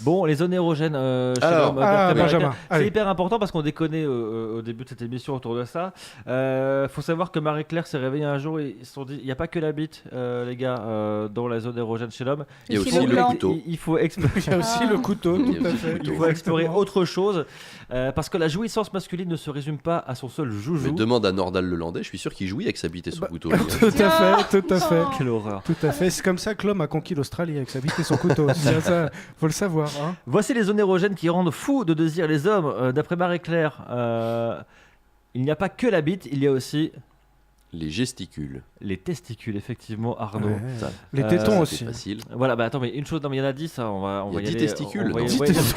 Bon, les zones érogènes chez Alors, l'homme, d'après Benjamin, Marie-Claire, c'est allez. hyper important parce qu'on déconnait au début de cette émission autour de ça. Faut savoir que Marie-Claire s'est réveillée un jour et ils se sont dit il n'y a pas que la bite, les gars, dans la zone érogène chez l'homme. Il y a Et aussi le le gland. couteau. Il faut explorer. Il y a aussi le couteau, Il y a tout à aussi le fait. couteau. Il faut explorer Exactement. autre chose parce que la jouissance masculine ne se résume pas à son seul Mais joujou. demande à Nordal le Landais, je suis sûr qu'il jouit avec sa bite et son couteau. Tout à fait, tout à fait. Quelle horreur. Tout à fait. C'est comme ça que l'homme a conquis l'Australie avec sa bite et son couteau. C'est ça, faut le savoir. Hein. Voici les zones érogènes qui rendent fous de désir les hommes. D'après Marie-Claire, il n'y a pas que la bite, il y a aussi Les gesticules. les testicules, effectivement, Arnaud. Ouais. Ça, Les Euh, tétons c'est aussi. facile. Voilà, bah attends, mais une chose, non, mais il y en a 10, hein, on Il y va a y 10 aller. testicules, on va y- non ouais, 10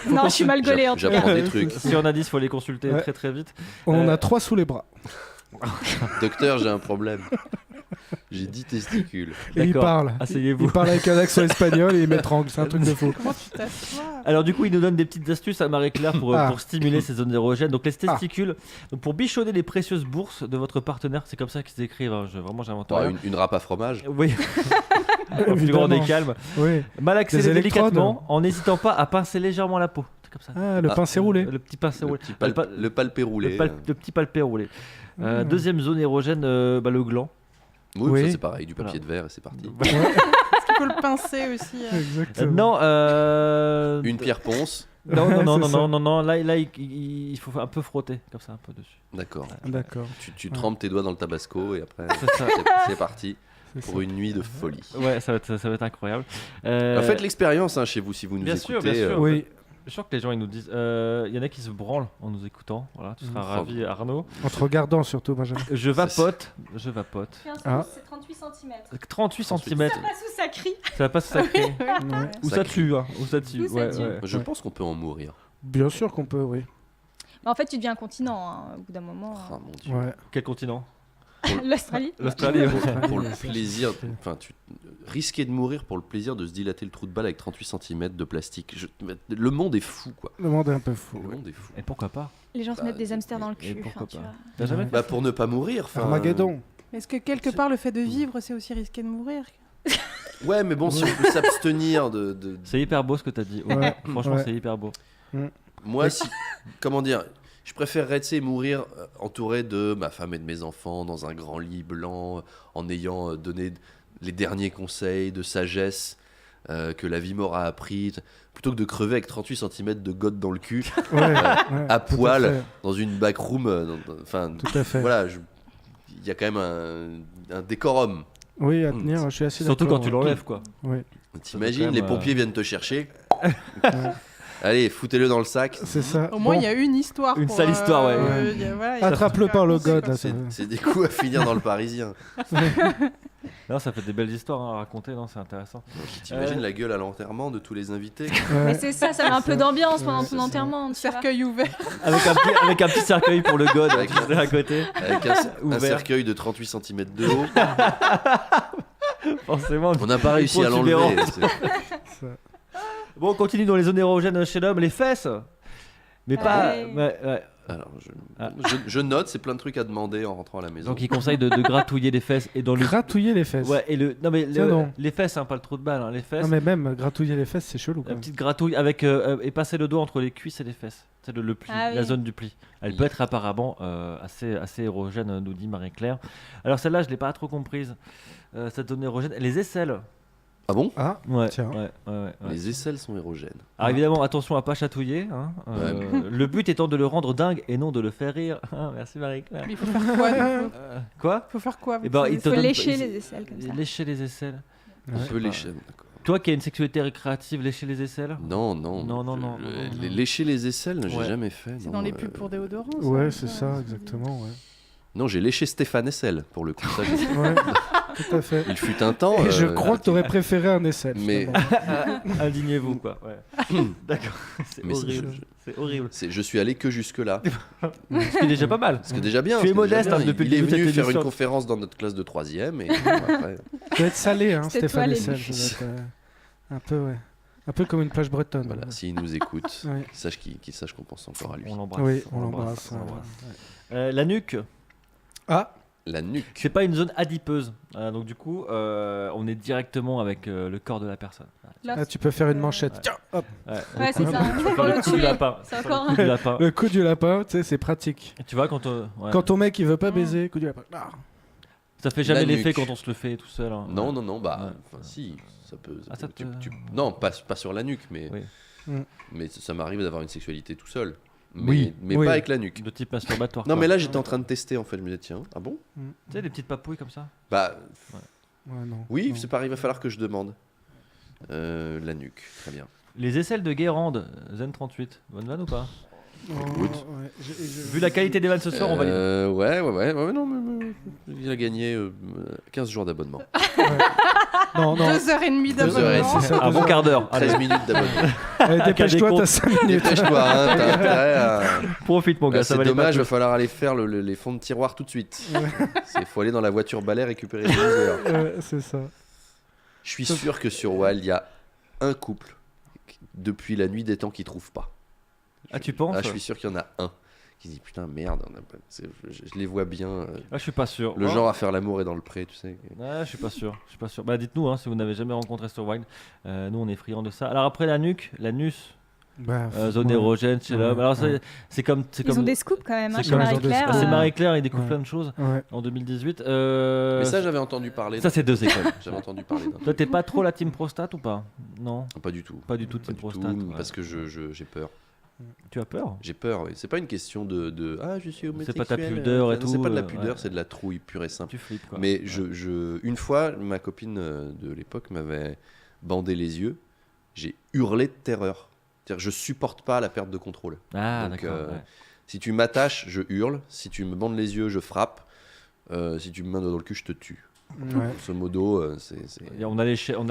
Non, je suis mal gaulée en tout cas. J'apprends des trucs. Si on a 10, il faut les consulter Ouais. très très vite. On en a 3 sous les bras. Docteur, j'ai un problème. J'ai 10 testicules. Et il D'accord. parle. Asseyez-vous. Il parle avec un accent espagnol et il m'étrangle. C'est un truc de fou. Comment tu t'assois? Alors du coup, il nous donne des petites astuces à Marie-Claire pour stimuler ces zones érogènes. Donc les testicules, donc, pour bichonner les précieuses bourses de votre partenaire, c'est comme ça qu'ils écrivent. Hein. Vraiment, j'invente T'auras rien. une râpe à fromage. Oui. Au plus grand des Évidemment. calmes. Oui. Malaxez Des délicatement électrodes. en n'hésitant pas à pincer légèrement la peau. C'est comme ça. Ah, le Ah. pincé roulé. Le petit pincé roulé. Le palpé roulé. Le petit palpé roulé. Mmh. Deuxième zone érogène, le gland. Oui, Oui. ça c'est pareil, du papier de verre et c'est parti. Est-ce qu'il faut le pincer aussi? Exactement. Non. Une pierre ponce. Non, Ouais, non, c'est non, ça. non, non, non. Là, il faut un peu frotter comme ça, un peu dessus. D'accord. D'accord. Tu trempes tes doigts dans le tabasco et après C'est ça. c'est parti C'est pour ça. une nuit de folie. Ouais, ça va être incroyable. Faites l'expérience chez vous si vous nous bien sûr, écoutez. bien sûr. Oui, Je suis sûr que les gens ils nous disent. Il y en a qui se branlent en nous écoutant. Voilà, tu seras ravi, Arnaud. en te regardant surtout, Benjamin. Je vapote. 15 Ah. c'est 38 cm. 38 cm. Ça passe où ça crie. Ça va pas se sacrer. Ouais. Ou Ça ça crie. tue, hein. Ou ça tue. Ou ça Ouais, tue. ouais. Je pense qu'on peut en mourir. Bien sûr qu'on peut, oui. Mais en fait, tu deviens continent hein, au bout d'un moment. Ah mon dieu. Ouais. Quel continent L'Australie. L'Australie. Pour le plaisir, enfin, tu risquer de mourir pour le plaisir de se dilater le trou de balle avec 38 cm de plastique. Le monde est fou, quoi. Le monde est un peu fou. Le ouais. monde est fou. Et pourquoi pas Les gens se mettent des hamsters dans le et cul. pourquoi tu pas. vois. T'as jamais Ouais. fait Bah pour ne pas mourir. enfin, Armageddon. Est-ce que quelque part le fait de vivre c'est aussi risqué de mourir? Ouais, mais bon, si on peut s'abstenir de- C'est hyper beau ce que t'as dit. Ouais. Franchement, Ouais. c'est hyper beau. Moi, si, comment dire, je préférerais, tu sais, mourir entouré de ma femme et de mes enfants dans un grand lit blanc, en ayant donné les derniers conseils de sagesse que la vie m'aura appris, plutôt que de crever avec 38 cm de gotte dans le cul, Ouais, ouais, à tout poil, fait. dans une backroom. Enfin, Tout à fait. voilà, il y a quand même un décorum. Oui, à tenir, je suis assez Surtout d'accord. quand tu l'enlèves, quoi. Oui, T'imagines, quand les même, pompiers viennent te chercher. Allez, foutez-le dans le sac. c'est ça. Au moins, Bon, il y a une histoire. Une pour, sale histoire, ouais. il y a- voilà, il y a- Attrape-le par le god. là, C'est ça- c'est des coups à finir dans le Parisien. Non, ça fait des belles histoires à raconter, non, c'est intéressant. T'imagines la gueule à l'enterrement de tous les invités. Ouais. Mais c'est ça, ça met un peu d'ambiance pendant Ouais, ton enterrement. tu vois. Cercueil ouvert. Avec un petit cercueil pour le god Avec tu sais, à côté. Avec un Ouvert. cercueil de 38 cm de haut. Forcément. On n'a pas réussi à l'enlever. Bon, on continue dans les zones érogènes chez l'homme, les fesses. Mais Ah pas. ouais. ouais. Alors, Ah. je note, c'est plein de trucs à demander en rentrant à la maison. Donc il conseille de gratouiller les fesses et dans le. Gratouiller les fesses. Ouais, et le. Non, mais Ça, non. les fesses, hein, pas le trou de balle, hein, les fesses. Non, mais même gratouiller les fesses, c'est chelou. La Quoi. petite gratouille avec et passer le doigt entre les cuisses et les fesses. C'est le pli, Ah la oui. zone du pli. Elle peut être apparemment assez érogène, nous dit Marie-Claire. Alors celle-là, je l'ai pas trop comprise. Cette zone érogène, les aisselles. Ah bon? Ah, Ouais. Tiens. Ouais. Les aisselles sont érogènes. Alors évidemment, attention à pas chatouiller. Hein. Le but étant de le rendre dingue et non de le faire rire. Ah, merci Marie-Claire. Mais il faut faire quoi du coup? Quoi? Il faut faire quoi? Eh ben, avec il ça te faut donne- lécher il- les aisselles comme ça. Lécher les aisselles. On peut lécher. D'accord. Toi qui as une sexualité récréative, lécher les aisselles? Non. Non. Lécher les aisselles, j'ai Ouais. jamais fait. C'est non, dans les pubs pour déodorants. ça. Ouais, c'est ça, exactement. Ouais, Non, j'ai léché Stéphane Essel, pour le coup. Ça, j'ai- ouais tout à fait. Il fut un temps. Et je crois que tu aurais préféré un aisselle. Mais- finalement. Indignez-vous, quoi. Ouais. D'accord. C'est Mais horrible. C'est horrible. je suis allé que jusque-là. Ce qui est déjà pas mal. Parce que déjà bien. Tu es parce que déjà modeste, bien. hein, depuis Il le est début de venu cette faire une émission. conférence dans notre classe de 3ème. Et après, Ça doit être salé, hein, C'était Stéphane toi, Essel. l'élu. Ça doit être, un peu, ouais. Un peu comme une plage bretonne. voilà, s'il nous écoute, Ouais. qu'il sache qu'on pense encore à lui. On l'embrasse. Oui, on l'embrasse. La nuque. Ah, La nuque. C'est pas une zone adipeuse. Donc du coup, on est directement avec le corps de la personne. Là, Ah, tu peux faire une manchette. Ouais. Tiens, hop. Ouais, c'est ça. Tu peux Pour faire le le coup du tuer. lapin. C'est Tu peux faire encore le coup du lapin. Le coup du lapin, tu sais, c'est pratique. Tu vois quand ouais. Quand ton mec il veut pas baiser, coup du lapin. Ah. Ça fait jamais La l'effet nuque. quand on se le fait tout seul. Hein. Non, Ouais. bah, Ouais. enfin, si, ça peut. Ah, ça te- Non, pas sur la nuque, mais, Oui. mais ça m'arrive d'avoir une sexualité tout seul. Mais, Oui, mais oui. pas avec la nuque. De type masturbatoire. Non, quoi. mais là, j'étais en train de tester en fait. Je me disais, tiens, ah bon? Tu sais, des petites papouilles comme ça. Bah, Ouais, non. oui, Non. c'est pareil, il va falloir que je demande. La nuque, très bien. Les aisselles de Guérande, Zen 38. Bonne vanne ou pas? Oh, Écoute. ouais, Vu la qualité des vannes ce soir, on valide. Ouais, non, mais il a gagné 15 jours d'abonnement. Non, non. 2h30 2 heures et d'abonnement. C'est ça, Un bon quart d'heure. Allez, 13 minutes d'abonnement. Allez, dépêche-toi, des t'as comptes. 5 minutes. Dépêche-toi, hein, t'as intérêt à. profite mon gars, ça C'est valait dommage, il pas va falloir aller faire les fonds de tiroir tout de suite. Il faut aller dans la voiture balai récupérer les 12 heures. Ouais, c'est ça. Je suis sûr que sur Wild, il y a un couple depuis la nuit des temps qui trouve pas. Ah, tu penses? Ah, je suis sûr qu'il y en a un qui dit putain merde, je les vois bien. Ah, je suis pas sûr. Le Ouais. genre à faire l'amour est dans le pré, tu sais. Ouais, je suis pas sûr. Je suis pas sûr. Bah, dites-nous hein, si vous n'avez jamais rencontré sur Wild. Nous, on est friands de ça. Alors après la nuque, l'anus, Bah, zone ouais. érogène chez l'homme. Ouais, Alors ouais. c'est comme, Ils ont des scoops quand même, hein, c'est chez comme- Marie-Claire. Ah, c'est Ouais. Marie-Claire, il découvre Ouais. plein de choses Ouais. en 2018. Mais ça, j'avais entendu parler. ça c'est deux écoles. J'avais entendu parler d'un. Toi, t'es pas trop la team prostate ou pas? Non, Pas du tout. pas du tout team prostate. ouais. Parce que j'ai peur. Tu as peur? J'ai peur. Oui. C'est pas une question ah je suis homosexuel. pas ta pudeur et Non, c'est tout, pas de la pudeur, ouais. c'est de la trouille pure et simple. Tu flippes quoi. Mais Ouais. une fois, ma copine de l'époque m'avait bandé les yeux. J'ai hurlé de terreur. C'est-à-dire, je supporte pas la perte de contrôle. Ah, Donc, d'accord. ouais. Si tu m'attaches, je hurle. Si tu me bandes les yeux, je frappe. Si tu me mets un doigt dans le cul, je te tue. Ouais. Grosso modo, c'est. Et on a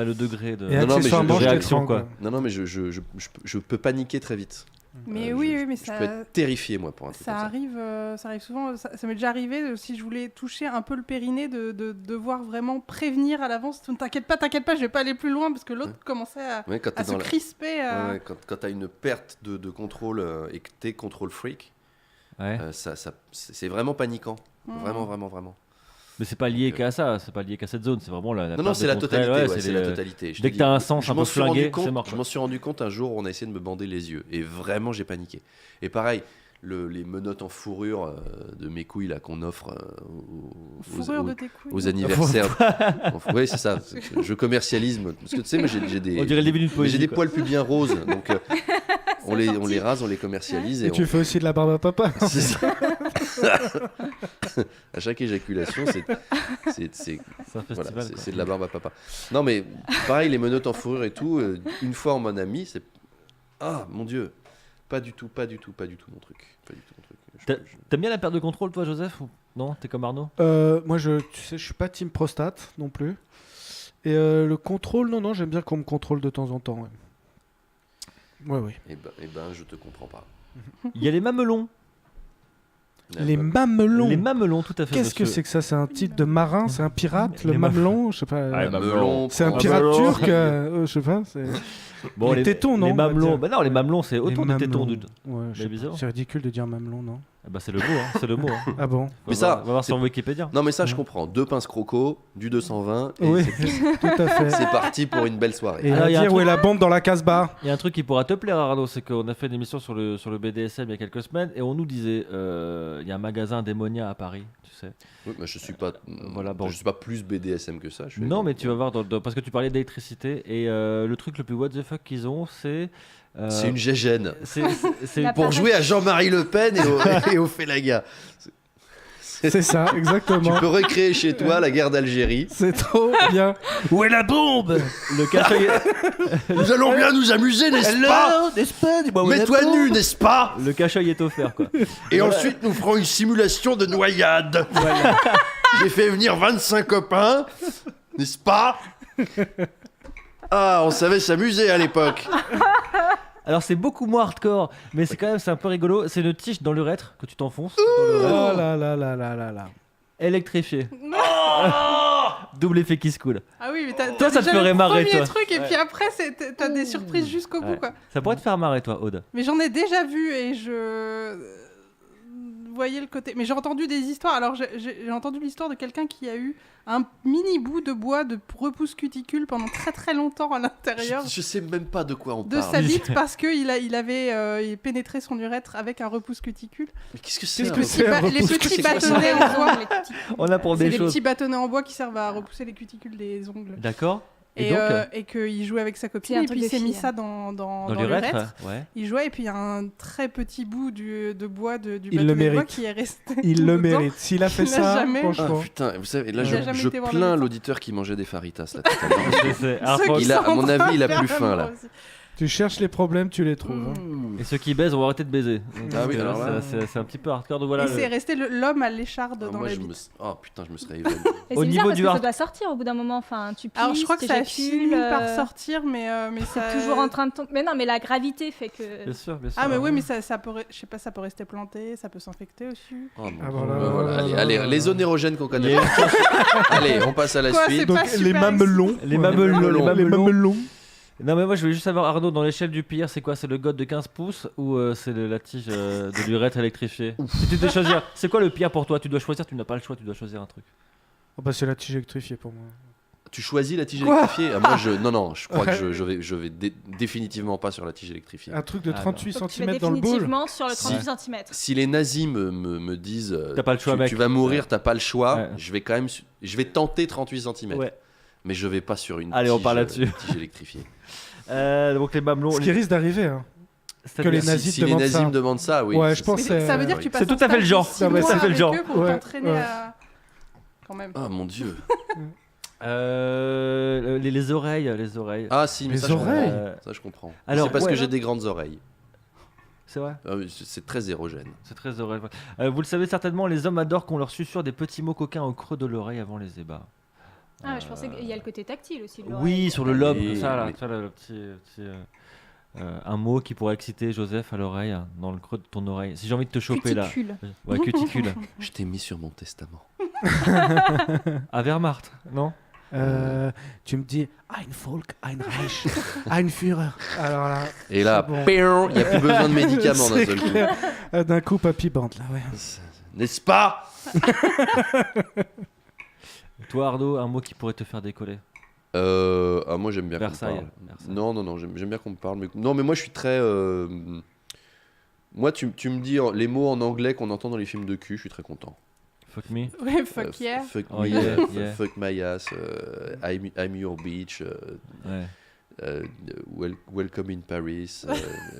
le degré de. Et Non, non, mais accessoirement, je- je réaction, t'étrangle. quoi. Non, mais je peux paniquer très vite. Mais oui, mais Je ça. peux être terrifié, moi, pour un truc Ça comme arrive, ça arrive souvent. Ça m'est déjà arrivé, si je voulais toucher un peu le périnée, de devoir vraiment prévenir à l'avance. T'inquiète pas, je vais pas aller plus loin parce que l'autre commençait à, Ouais, quand t'es à se dans la- crisper. Ouais, quand t'as une perte de contrôle et que t'es contrôle freak, Ouais. c'est vraiment paniquant. Mm. Vraiment. Mais c'est pas lié qu'à ça, c'est pas lié qu'à cette zone, c'est vraiment la. Non, part c'est de la contrôle, totalité. ouais, ouais, c'est les- la totalité. Je Dès te que dis, t'as un sens je un m'en peu suis rendu flingué, compte- c'est mort. Je m'en suis rendu compte un jour où on a essayé de me bander les yeux. Et vraiment, j'ai paniqué. Et pareil, les menottes en fourrure de mes couilles là qu'on offre Fourrure de tes couilles. aux anniversaires. Oui, c'est ça. Je commercialise. Parce que tu sais, moi j'ai des. On dirait les minutes mais poésie. j'ai des quoi. poils pubiens roses. Donc on les rase, on les commercialise. Et tu fais aussi de la barbe à papa. C'est ça. À chaque éjaculation, c'est C'est un voilà, festival. c'est quoi. c'est de la barbe à papa. Non, mais pareil, les menottes en fourrure et tout, une fois on m'en a mis, c'est. Ah, mon Dieu. Pas du tout mon truc. Pas du tout mon truc. T'aimes bien la perte de contrôle, toi, Joseph ou... Non, t'es comme Arnaud. Moi, tu sais, je suis pas team prostate non plus. Et le contrôle, non, j'aime bien qu'on me contrôle de temps en temps. Ouais. Eh ben, je te comprends pas. Il y a les mamelons. Les mamelons. Les mamelons, tout à fait. Qu'est-ce que c'est que ça? C'est un titre de marin? C'est un pirate? Le Les mamelon? Je sais pas. Ah, les Melon, C'est un prends- pirate mamelon. turc? Je sais pas. Bon, les tétons, non, Les on va mamelons. dire. Bah non, les mamelons, c'est autant Les des tétons, mamelons. dude. Ouais, je sais Mais pas. bizarre. C'est ridicule de dire mamelon, non? Ah bah c'est le mot, hein. C'est le mot. Hein. Ah bon? Mais ça, on va voir c'est- sur Wikipédia. Non, mais ça, je Ouais. comprends. 2 pinces croco, du 220, et Oui, c'est- tout à fait. c'est parti pour une belle soirée. Et Alors, à il y a un dire où truc- est la bombe dans la Casbah? Il y a un truc qui pourra te plaire, Arnaud, c'est qu'on a fait une émission sur le BDSM il y a quelques semaines et on nous disait il y a un magasin Démonia à Paris, tu sais. Oui, mais je suis pas. Voilà, bon. Je suis pas plus BDSM que ça. je suis- Non, mais tu vas voir, parce que tu parlais d'électricité et le truc le plus what the fuck qu'ils ont, c'est. C'est une gégène. C'est La Pour Pareil. jouer à Jean-Marie Le Pen et au Félaga. C'est ça, Tu exactement. peux recréer chez toi la guerre d'Algérie. C'est trop bien. Où est la bombe? le cachot. Nous allons bien nous amuser, n'est-ce pas n'est-ce pas? Dis-moi où est la Mets-toi bombe. nu, n'est-ce pas Le cachot est offert, quoi. Et ensuite, nous ferons une simulation de noyade. J'ai fait venir 25 copains, n'est-ce pas Ah, on savait s'amuser à l'époque. Alors c'est beaucoup moins hardcore, mais c'est quand même c'est un peu rigolo. C'est une tige dans l'urètre que tu t'enfonces. Dans Oh l'urètre. là là là là là là. Électrifié. Double effet qui se coule. Ah oui, mais t'as Toi, ça te déjà ferait le marrer, premier toi. truc, et puis après, t'as des surprises jusqu'au bout, Ouais. quoi. Ça pourrait te faire marrer, toi, Aude. Mais j'en ai déjà vu, et voyez le côté. Mais j'ai entendu des histoires. Alors, j'ai entendu l'histoire de quelqu'un qui a eu un mini bout de bois de repousse cuticule pendant très très longtemps à l'intérieur Je sais même pas de quoi on de parle. sa bite parce qu'il avait pénétré son urètre avec un repousse cuticule. Mais qu'est-ce que c'est Qu'est-ce un que c'est, un Les repousse petits cuticule bâtonnets en bois. On apprend C'est des des choses. petits bâtonnets en bois qui servent à repousser les cuticules des ongles. D'accord. Et, donc, et qu'il jouait avec sa C'est copine un et truc puis il de s'est mis fille. ça dans l'urètre, l'urètre. ouais. Il jouait et puis il y a un très petit bout de bois du Il le bâtonnet de bois mérite. qui est resté. Il le dedans. mérite. S'il a fait Il a ça, jamais- Ah franchement. putain, vous savez, là Il je, a jamais je été voir le plains médecin. l'auditeur qui mangeait des faritas là tout à l'heure. C'est Ceux qui Il a, à sont en mon train avis, il a de plus faire faim un là. bras aussi. Tu cherches les problèmes, tu les trouves. hein. Et ceux qui baisent vont arrêter de baiser. Ah oui, Parce que alors là- c'est un petit peu hardcore. Donc voilà. Et c'est resté l'homme à l'écharde Ah, dans moi, la je me... bite. Oh putain, je me serais évanoui. Et Au c'est niveau bizarre parce du que ça hard- doit sortir au bout d'un moment. Enfin, tu pisses, Alors je crois que ça t'éjacules, finit par sortir, mais ça. C'est toujours en train de tomber. Mais non, mais la gravité fait que. Bien sûr, bien sûr. Ah mais oui, mais ça peut, je sais pas, ça peut rester planté, ça peut s'infecter aussi. Oh, mon Ah, Dieu. voilà, Voilà, voilà, allez, voilà, allez, voilà. les zones érogènes qu'on connaît. Allez, on passe à la Quoi, suite. c'est Donc pas les super mamelons. Les Ouais. mamelons, les Les mamelons. mamelons. Non mais moi je voulais juste savoir Arnaud, dans l'échelle du pire, c'est quoi? C'est le god de 15 pouces ou c'est la tige de l'urètre électrifiée? Si tu dois choisir, c'est quoi le pire pour toi? Tu dois choisir, tu n'as pas le choix, tu dois choisir un truc. Oh, bah, c'est la tige électrifiée pour moi. Tu choisis la tige Quoi électrifiée? Ah, moi, non, je crois que je vais définitivement pas sur la tige électrifiée. Un truc de Ah, 38 Donc, tu vas cm dans le bowl. définitivement sur le Si. 38 cm. Si les nazis me disent T'as pas le choix, tu, mec. tu vas mourir, Ouais. t'as pas le choix, Ouais. je vais quand même je vais tenter 38 cm. Ouais. Mais je vais pas sur une Allez, on tige, parle là-dessus. tige électrifiée. Donc les mamelons. Ce qui risque d'arriver. Hein. que les nazis si te les demandent nazis ça. me demandent ça, oui. Ouais, c'est je pense ça. Mais ça veut dire oui. que tu passes C'est tout à fait le genre. Ça Non, mais ça fait le genre. pour Ouais, t'entraîner ouais. à. Quand même. Ah mon dieu. Les oreilles, les oreilles. Ah si, mais Les ça, je comprends. oreilles. Ça je comprends. Alors, C'est parce ouais. que j'ai des grandes oreilles. C'est vrai. Ah oui, c'est très érogène. C'est très oreille. Vous le savez certainement, les hommes adorent qu'on leur susurre des petits mots coquins au creux de l'oreille avant les ébats. Ah, je pensais qu'il y a le côté tactile aussi. de l'oreille. Oui, sur le lobe, Oui, ça là, oui. tu vois, là, le petit, un mot qui pourrait exciter Joseph à l'oreille, dans le creux de ton oreille. Si j'ai envie de te choper là. Cuticule. Ouais, cuticule. Je t'ai mis sur mon testament. À Wehrmacht, non? Tu me dis Ein Volk, ein Reich, ein Führer. Alors là, Et là, C'est bon. péon, il n'y a plus besoin de médicaments d'un C'est seul coup. clair. D'un coup, papy bande là, ouais. N'est-ce pas? Toi Arnaud, un mot qui pourrait te faire décoller. Moi j'aime bien qu'on me Versailles. parle. Versailles. Non, j'aime bien qu'on me parle. Non, mais moi je suis très. Moi, tu me dis les mots en anglais qu'on entend dans les films de cul, je suis très content. Fuck me. Ouais, fuck yeah. Fuck Oh me, yeah, yeah. fuck my ass, I'm your bitch, Ouais. welcome in Paris,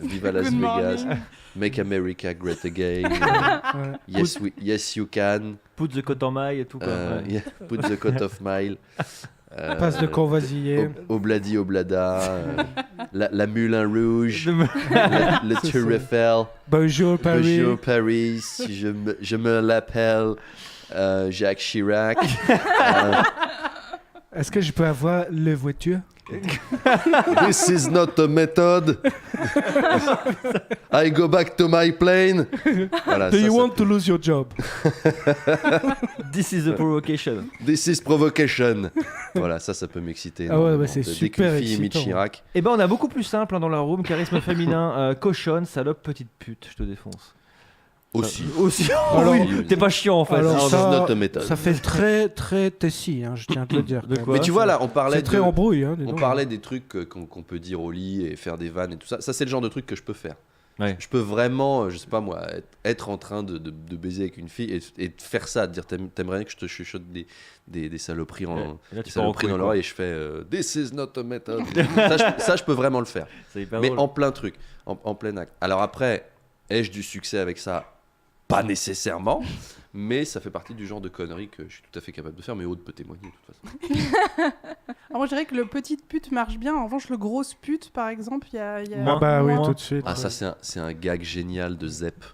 viva Las Good Vegas, morning. make America great again, Ouais. yes you can, Put the coat en maille et tout quoi. Ouais. yeah, put the coat of mile, Passe de Courvoisier. Obladi Oblada, la Moulin Rouge, De me- le C'est Tour ça. Eiffel, Bonjour Paris. Bonjour Paris, je me l'appelle Jacques Chirac. Est-ce que je peux avoir le voiture? This is not a method. I go back to my plane. Voilà, Do ça, you ça want peut- to lose your job? This is a provocation. This is provocation. Voilà, ça peut m'exciter. Ah ouais, énormément. c'est Dès super qu'une fille imite excitant. Chirac. Eh ben on a beaucoup plus simple dans la room, charisme féminin, cochonne, salope, petite pute, je te défonce. Aussi. Aussi. Alors- oui, t'es pas chiant en fait. Alors this is ça, not a method. ça fait très très Tessie, hein, je tiens à te le dire. De quand quoi même. Mais tu vois là, on C'est parlait très de, embrouille. Hein, dis on donc. parlait des trucs qu'on peut dire au lit et faire des vannes et tout ça. Ça c'est le genre de truc que je peux faire. Ouais. Je peux vraiment, je sais pas moi, être en train de baiser avec une fille et de faire ça, de dire t'aimerais que je te chuchote des saloperies Et là, des tu pars en saloperies couille, dans quoi. l'oreille et je fais This is not a method. ça, je peux vraiment le faire. C'est hyper Mais drôle. en plein truc, en plein acte. Alors après, ai-je du succès avec ça? Pas nécessairement, mais ça fait partie du genre de conneries que je suis tout à fait capable de faire, mais Aude peut témoigner de toute façon. Alors moi je dirais que le petite pute marche bien. En revanche, le grosse pute, par exemple, il y a. Ah bah oui, moins. tout de suite. Ah, ça c'est un gag génial de Zep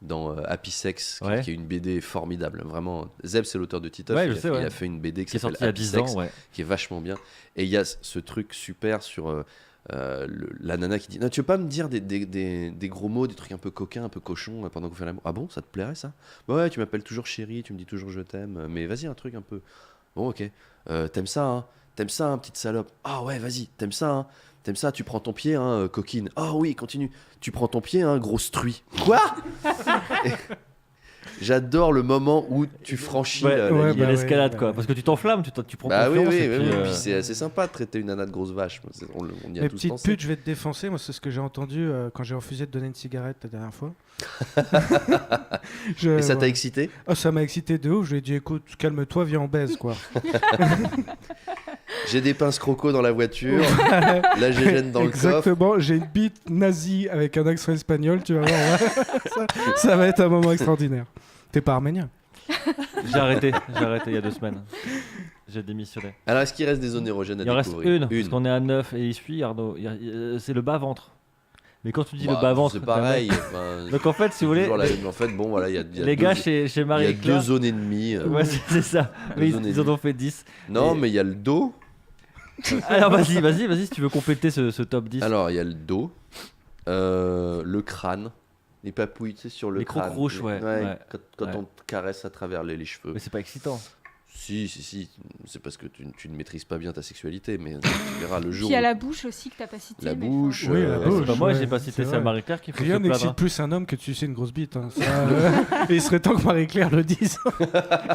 dans Happy Sex, Ouais. qui est une BD formidable. Vraiment, Zep c'est l'auteur de Titeuf, Ouais, il, je a, sais, ouais. il a fait une BD qui est s'appelle sorti à Happy 10 Sex, ans, ouais. qui est vachement bien. Et il y a ce truc super sur la nana qui dit non, tu veux pas me dire des gros mots, des trucs un peu coquins, un peu cochons pendant qu'on fait l'amour? Ah bon, ça te plairait ça? Bah ouais, tu m'appelles toujours chérie, tu me dis toujours je t'aime, mais vas-y, un truc un peu. Bon, ok. T'aimes ça, hein? T'aimes ça, hein, petite salope? Ah ouais, vas-y, t'aimes ça, hein? T'aimes ça, tu prends ton pied, hein, coquine? Ah oui, continue. Tu prends ton pied, hein, grosse truie. Quoi? J'adore le moment où tu franchis Ouais, la il y ligne. a l'escalade ouais, quoi. ouais. Parce que tu t'enflammes, tu prends Bah oui, confiance. oui, et oui, puis, oui. Puis c'est assez sympa de traiter une nana de grosse vache. On y a Mais tous petite pensé. pute, je vais te défoncer. Moi, c'est ce que j'ai entendu quand j'ai refusé de donner une cigarette la dernière fois. Et ça t'a ouais. excité? Oh, ça m'a excité de ouf. Je lui ai dit, écoute, calme-toi, viens en baise, quoi. J'ai des pinces croco dans la voiture, la gégène dans le coffre. Exactement. J'ai une bite nazie avec un accent espagnol. Tu vas voir. Ouais. ça va être un moment extraordinaire. T'es pas arménien? J'ai arrêté il y a 2 semaines. J'ai démissionné. Alors, est-ce qu'il reste des zones érogènes à Il en reste découvrir? une, parce qu'on est à 9 et il suit Arnaud. C'est le bas-ventre. Mais quand tu dis Bah, le bas-ventre, c'est pareil. Enfin, Donc en fait, si vous voulez, toujours en fait, bon, voilà, il y a les gars deux, chez il y a Marie-Claire, 2 zones et demie. ouais, c'est ça. Deux Mais zones et ils en demie. ont fait 10. Non, Et- mais il y a le dos. Alors vas-y, si tu veux compléter ce top 10. Alors, il y a le dos, le crâne, les papouilles, tu sais, sur le Les crâne. crocs-rouges, ouais. Quand Ouais. on te caresse à travers les cheveux. Mais c'est pas excitant. Si, c'est parce que tu ne maîtrises pas bien ta sexualité, mais tu verras le jour Puis il y a où la bouche aussi que t'as pas cité. la mais bouche. Oui, la Ouais, bouche. c'est pas moi, ouais, j'ai pas c'est cité ça vrai. à Marie-Claire qu'il faut Rien se plaindre. n'excite plus un homme que de sucer une grosse bite. Hein. Ça, et il serait temps que Marie-Claire le dise.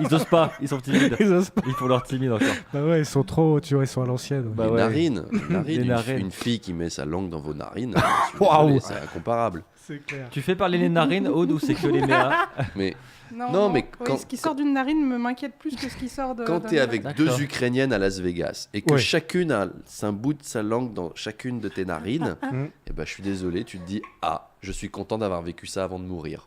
Ils osent pas, ils sont timides. Ils osent pas. Il faut leur timide encore. Bah ouais, ils sont trop, tu vois, ils sont à l'ancienne. Bah Les ouais. narines, Les une, narines. une fille qui met sa langue dans vos narines, Waouh. désolé, c'est incomparable. C'est clair. Tu fais parler les narines, Aude, ou c'est que les méas? Mais Non, mais oui, quand- ce qui sort d'une narine m'inquiète plus que ce qui sort de. quand d'un- t'es avec D'accord. 2 Ukrainiennes à Las Vegas et que Ouais. chacune a un bout de sa langue dans chacune de tes narines, Mm. et ben je suis désolé, tu te dis ah, je suis content d'avoir vécu ça avant de mourir.